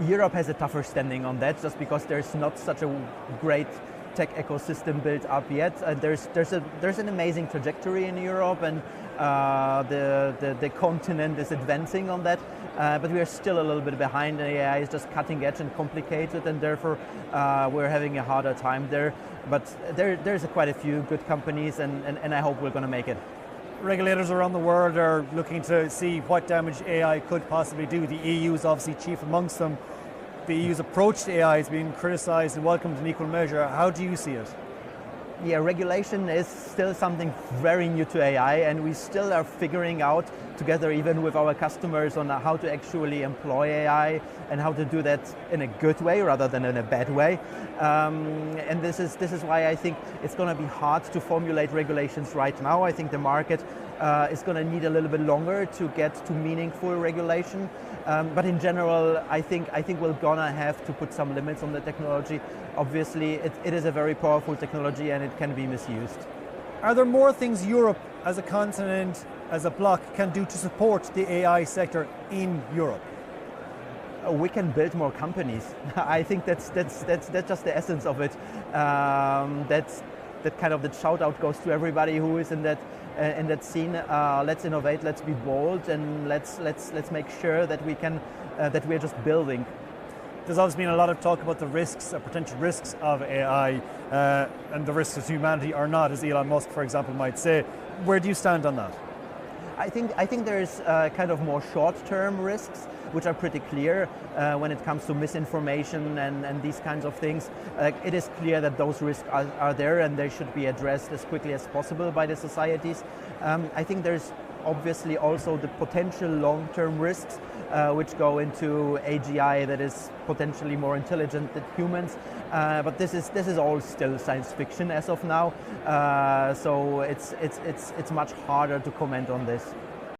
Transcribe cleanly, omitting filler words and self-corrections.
Europe has a tougher standing on that, just because there's not such a great tech ecosystem built up yet. There's an amazing trajectory in Europe, and the continent is advancing on that, but we are still a little bit behind. AI is just cutting edge and complicated, and therefore we're having a harder time there. But there's quite a few good companies, and I hope we're going to make it. Regulators around the world are looking to see what damage AI could possibly do. The EU is obviously chief amongst them. The EU's approach to AI is being criticised and welcomed in equal measure. How do you see it? Yeah, regulation is still something very new to AI, and we still are figuring out together, even with our customers, on how to actually employ AI and how to do that in a good way rather than in a bad way. And this is why I think it's going to be hard to formulate regulations right now. I think the market is going to need a little bit longer to get to meaningful regulation. But in general, I think we're gonna have to put some limits on the technology. Obviously, it is a very powerful technology, and it can be misused. Are there more things Europe as a continent, as a bloc, can do to support the AI sector in Europe? We can build more companies. I think that's just the essence of it. That kind of the shout out goes to everybody who is in that scene. Let's innovate, let's be bold, and let's make sure that we can that we're just building. There's obviously been a lot of talk about the risks, potential risks of AI, and the risks to humanity are not, as Elon Musk, for example, might say. Where do you stand on that? I think there's kind of more short-term risks, which are pretty clear when it comes to misinformation and these kinds of things. It is clear that those risks are there, and they should be addressed as quickly as possible by the societies. I think there's obviously also the potential long-term risks, which go into AGI that is potentially more intelligent than humans. But this is all still science fiction as of now. So it's much harder to comment on this.